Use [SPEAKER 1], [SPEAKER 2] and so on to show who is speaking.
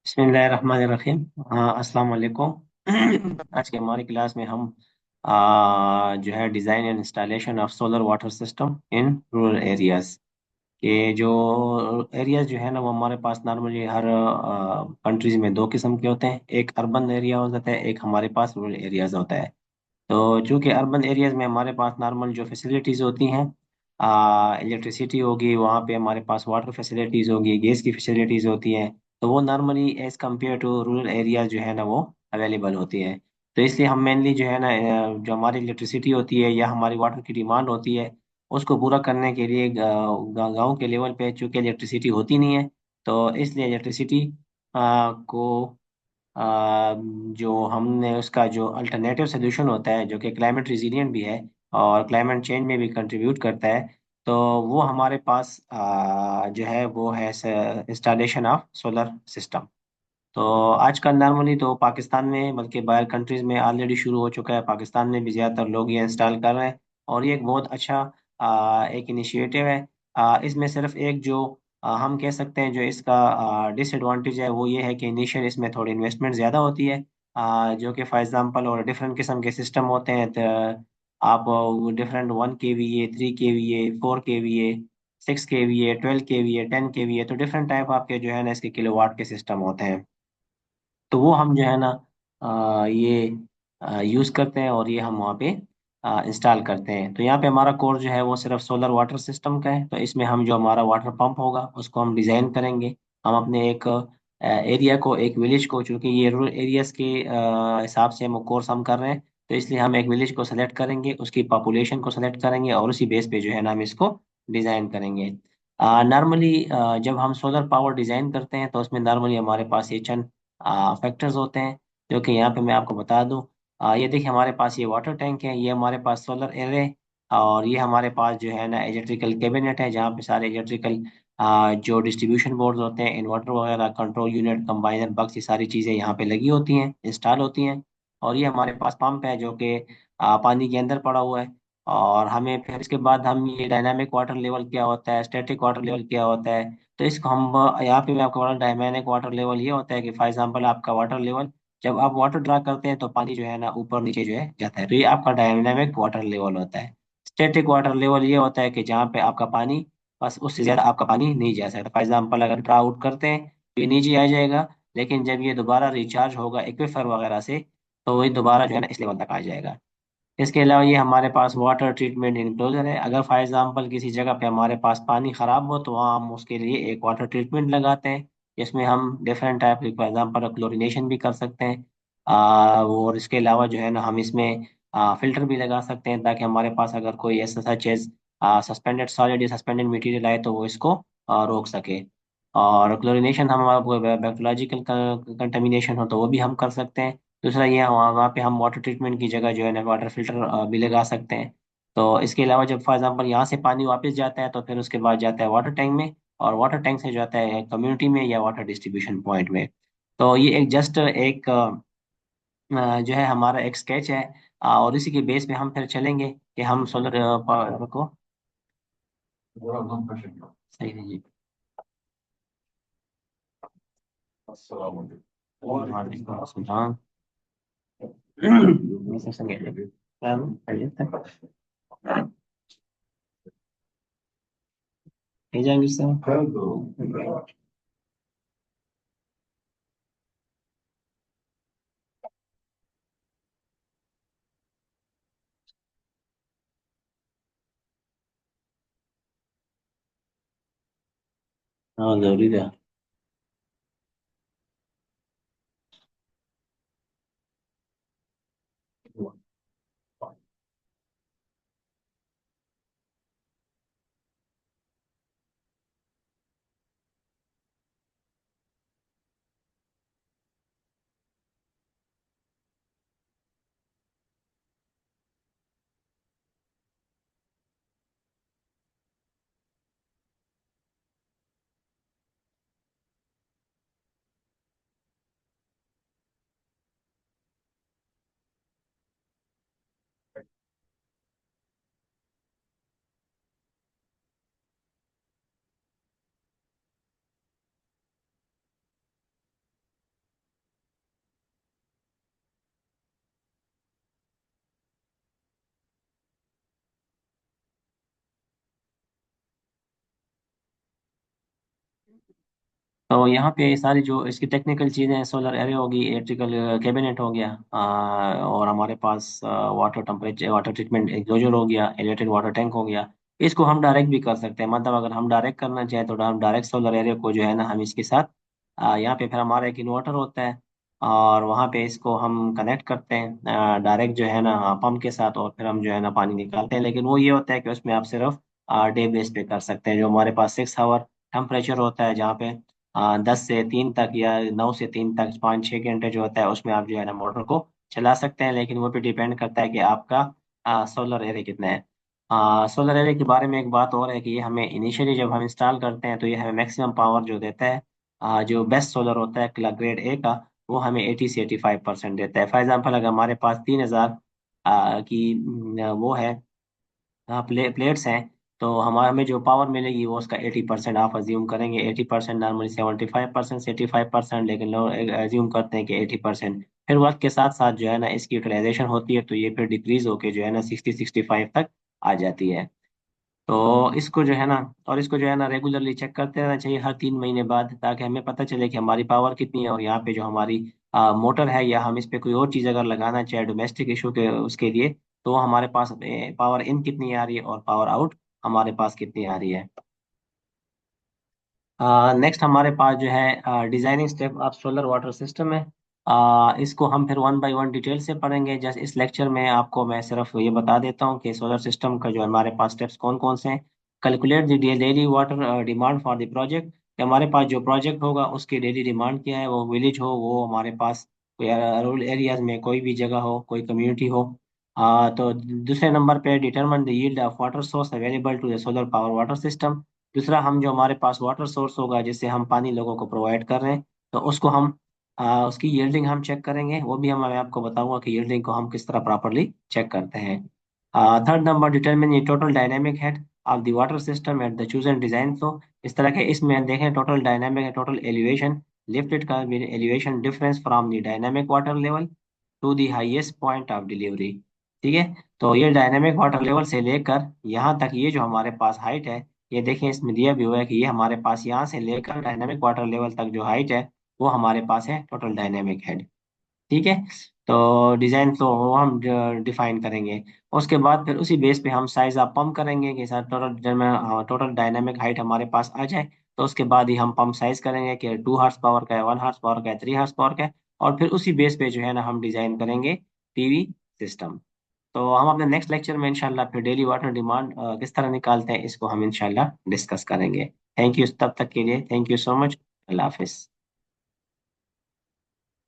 [SPEAKER 1] बिस्मिल्लाहिर्रहमानिर्रहीम। अस्सलाम वालेकुम। आज के हमारी क्लास में हम जो है design and installation of solar water system in rural areas के जो एरियाज जो है ना वो हमारे पास नॉर्मली हर कंट्रीज में दो किस्म के होते हैं। एक अर्बन एरिया होता है, एक हमारे पास रूरल एरियाज होता है। तो चूंकि अर्बन एरियाज में हमारे पास नॉर्मल जो फैसिलिटीज़ होती हैं, इलेक्ट्रिसिटी होगी, वहाँ पे हमारे पास वाटर फैसिलिटीज़ होगी, गैस की फैसिलिटीज़ होती हैं। तो वो normally as compared to rural areas जो है ना वो अवेलेबल होती हैं। तो इसलिए हम मेनली जो है ना जो हमारी इलेक्ट्रिसिटी होती है या हमारी वाटर की डिमांड होती है, उसको पूरा करने के लिए गांव के लेवल पे चूंकि इलेक्ट्रिसिटी होती नहीं है, तो इसलिए इलेक्ट्रिसिटी को जो हमने उसका जो अल्टरनेटिव सोल्यूशन होता है जो कि क्लाइमेट रिजीलियंट भी है और क्लाइमेट चेंज में भी कंट्रीब्यूट करता है, तो वो हमारे पास जो है वो है इंस्टॉलेशन ऑफ सोलर सिस्टम। तो आजकल नॉर्मली तो पाकिस्तान में बल्कि बाहर कंट्रीज में ऑलरेडी शुरू हो चुका है। पाकिस्तान में भी ज़्यादातर लोग ये इंस्टॉल कर रहे हैं और ये एक बहुत अच्छा एक इनिशिएटिव है। इसमें सिर्फ एक जो हम कह सकते हैं जो इसका डिसएडवांटेज है वो ये है कि इनिशियल इसमें थोड़ी इन्वेस्टमेंट ज़्यादा होती है। जो कि फॉर एग्जांपल और डिफरेंट किस्म के सिस्टम होते हैं। तो आप different 1 kVA, 3 kVA, 4 kVA, 6 kVA, 12 kVA, 10 kVA, तो डिफरेंट टाइप आपके जो है ना इसके किलोवाट के सिस्टम होते हैं। तो वो हम जो है ना ये यूज़ करते हैं और ये हम वहाँ पे इंस्टॉल करते हैं। तो यहाँ पे हमारा कोर्स जो है वो सिर्फ सोलर वाटर सिस्टम का है। तो इसमें हम जो हमारा वाटर पंप होगा उसको हम डिज़ाइन करेंगे। हम अपने एक एरिया को, एक विलेज को, चूँकि ये रूरल एरियाज के हिसाब से हम कोर्स हम कर रहे हैं, तो इसलिए हम एक विलेज को सेलेक्ट करेंगे, उसकी पॉपुलेशन को सेलेक्ट करेंगे और उसी बेस पे जो है ना हम इसको डिज़ाइन करेंगे। नॉर्मली जब हम सोलर पावर डिज़ाइन करते हैं तो उसमें नॉर्मली हमारे पास ये चंद फैक्टर्स होते हैं जो कि यहाँ पे मैं आपको बता दूं। ये देखिए, हमारे पास ये वाटर टैंक है, ये हमारे पास सोलर एरे, और ये हमारे पास जो है ना इलेक्ट्रिकल कैबिनेट है जहाँ पे सारे इलेक्ट्रिकल जो डिस्ट्रीब्यूशन बोर्ड होते हैं, इन्वर्टर वगैरह, कंट्रोल यूनिट, कंबाइनर बक्स, ये सारी चीज़ें यहाँ पे लगी होती हैं, इंस्टॉल होती हैं। और ये हमारे पास पंप है जो कि पानी के अंदर पड़ा हुआ है। और हमें फिर इसके बाद हम ये डायनामिक वाटर लेवल क्या होता है, स्टैटिक वाटर लेवल क्या होता है, तो इसको हम यहाँ पे मैं आपको बता, डायनामिक वाटर लेवल ये होता है कि फॉर एग्जांपल आपका वाटर लेवल, जब आप वाटर ड्रा करते हैं तो पानी जो है ना ऊपर नीचे जो है जाता है, तो ये आपका डायनामिक वाटर लेवल होता है। स्टैटिक वाटर लेवल ये होता है कि जहाँ पे आपका पानी, बस उससे ज्यादा आपका पानी नहीं जा सकता। फॉर एग्जाम्पल अगर ड्रा आउट करते हैं तो ये नीचे आ जाएगा, लेकिन जब ये दोबारा रिचार्ज होगा एक्वेफर वगैरह से, तो वही दोबारा जो है ना इस लेवल तक आ जाएगा। इसके अलावा ये हमारे पास वाटर ट्रीटमेंट इंक्लोजर है। अगर फॉर एग्जांपल किसी जगह पे हमारे पास पानी खराब हो तो वहाँ हम उसके लिए एक वाटर ट्रीटमेंट लगाते हैं, जिसमें हम डिफरेंट टाइप की, फॉर एग्जांपल क्लोरीनेशन भी कर सकते हैं। और इसके अलावा जो है ना हम इसमें फिल्टर भी लगा सकते हैं, ताकि हमारे पास अगर कोई ऐसा सच एज सस्पेंडेड सॉलिड या सस्पेंडेड मटेरियल आए तो वो इसको रोक सके। और क्लोरीनेशन हम बैक्टीरियोलॉजिकल कंटेमिनेशन हो तो वो भी हम कर सकते हैं। दूसरा ये, वहाँ पे हम वाटर ट्रीटमेंट की जगह जो है ना वाटर फिल्टर भी लगा सकते हैं। तो इसके अलावा जब फॉर एग्जांपल यहाँ से पानी वापस जाता है तो फिर उसके बाद जाता है वाटर टैंक में, और वाटर टैंक से जाता है कम्युनिटी में या वाटर डिस्ट्रीब्यूशन पॉइंट में। तो ये एक जस्ट एक जो है हमारा एक स्केच है। और इसी के बेस पे हम फिर चलेंगे कि हम सोलर पावर को सही है जी। वालेकुम अस्सलाम। Bisa sendiri. Ayo, jangan bisa. हाँ, जरूरी है। तो यहाँ पे सारी जो इसकी टेक्निकल चीज़ें हैं, सोलर एरे होगी, इलेक्ट्रिकल कैबिनेट हो गया, और हमारे पास water temperature, water treatment exposure हो गया, एरेटेड वाटर टैंक हो गया। इसको हम डायरेक्ट भी कर सकते हैं, मतलब अगर हम डायरेक्ट करना चाहें तो हम डायरेक्ट सोलर एरे को जो है ना हम इसके साथ यहाँ पे फिर हमारा एक इन्वर्टर होता है, और वहाँ पे इसको हम कनेक्ट करते हैं डायरेक्ट जो है ना पंप के साथ, और फिर हम जो है ना पानी निकालते हैं। लेकिन वो ये होता है कि उसमें आप सिर्फ डे बेस पे कर सकते हैं। जो हमारे पास 6 आवर टेम्परेचर होता है, जहाँ पे 10 से 3 तक या 9 से 3 तक 5-6 घंटे जो होता है, उसमें आप जो है ना मोटर को चला सकते हैं। लेकिन वो भी डिपेंड करता है कि आपका सोलर एरे कितना है। सोलर एरे के बारे में एक बात और है कि ये हमें इनिशियली जब हम इंस्टॉल करते हैं तो ये हमें मैक्सिमम पावर जो देता है, जो बेस्ट सोलर होता है ग्रेड ए का, वो हमें 80 से 85% देता है। फॉर एग्जाम्पल अगर हमारे पास 3,000 की वो है, प्लेट्स हैं, तो हमारा हमें जो पावर मिलेगी वो उसका 80% आप अज्यूम करेंगे। 80% नॉर्मली 75% से 85%, लेकिन लोग अज्यूम करते हैं कि 80%। फिर वक्त के साथ साथ जो है ना इसकी यूटिलाइजेशन होती है, तो ये फिर डिक्रीज होके जो है ना 60-65 तक आ जाती है। तो इसको जो है ना, और इसको जो है ना रेगुलरली चेक करते रहना चाहिए हर 3 महीने बाद, ताकि हमें पता चले कि हमारी पावर कितनी है। और यहाँ पे जो हमारी मोटर है, या हम इस पे कोई और चीज़ अगर लगाना चाहे डोमेस्टिक इशू के उसके लिए, तो हमारे पास पावर इन कितनी आ रही है और पावर आउट हमारे पास कितनी आ रही है। नेक्स्ट हमारे पास जो है designing step of solar water system है। इसको हम फिर वन बाय वन डिटेल से पढ़ेंगे। जैसे इस लेक्चर में आपको मैं सिर्फ ये बता देता हूँ कि सोलर सिस्टम का जो हमारे पास स्टेप्स कौन कौन से हैं। Calculate the daily water demand for the project, कि हमारे पास जो प्रोजेक्ट होगा उसकी डेली डिमांड क्या है, वो विलेज हो, वो हमारे पास कोई रूरल एरियाज में कोई भी जगह हो, कोई कम्युनिटी हो। तो दूसरे नंबर पे determine the yield of water source available to the solar power water system. दूसरा, हम जो हमारे पास वाटर सोर्स होगा जिससे हम पानी लोगों को प्रोवाइड कर रहे हैं, तो उसको हम उसकी यील्डिंग हम चेक करेंगे। वो भी मैं आपको बताऊंगा कि यील्डिंग को हम किस तरह प्रॉपरली चेक करते हैं। Third number, determine the total dynamic head of the water system at the chosen design flow. इस तरह के इसमें देखें टोटल डायनेमिक है, टोटल एलिवेशन लिफ्टेड का elevation difference from the dynamic water level to the highest point of delivery. ठीक है, तो ये डायनेमिक वाटर लेवल से लेकर यहाँ तक ये जो हमारे पास हाइट है, ये देखें इसमें दिया भी हुआ है कि ये हमारे पास यहाँ से लेकर डायनेमिक वाटर लेवल तक जो हाइट है, वो हमारे पास है टोटल डायनेमिक हेड। ठीक है, तो डिजाइन तो वो हम डिफाइन करेंगे। उसके बाद फिर उसी बेस पे हम साइज आप पंप करेंगे कि सर टोटल डायनेमिक हाइट हमारे पास आ जाए। तो उसके बाद ही हम पंप साइज करेंगे कि 2 हॉर्स पावर का है, 1 हॉर्स पावर का है, 3 हॉर्स पावर का है। और फिर उसी बेस पे जो है ना हम डिजाइन करेंगे पीवी सिस्टम। तो हम अपने नेक्स्ट लेक्चर में इंशाल्लाह फिर डेली वाटर डिमांड किस तरह निकालते हैं, इसको हम इंशाल्लाह डिस्कस करेंगे। थैंक यू, तब तक के लिए thank you so much. Allah Hafiz.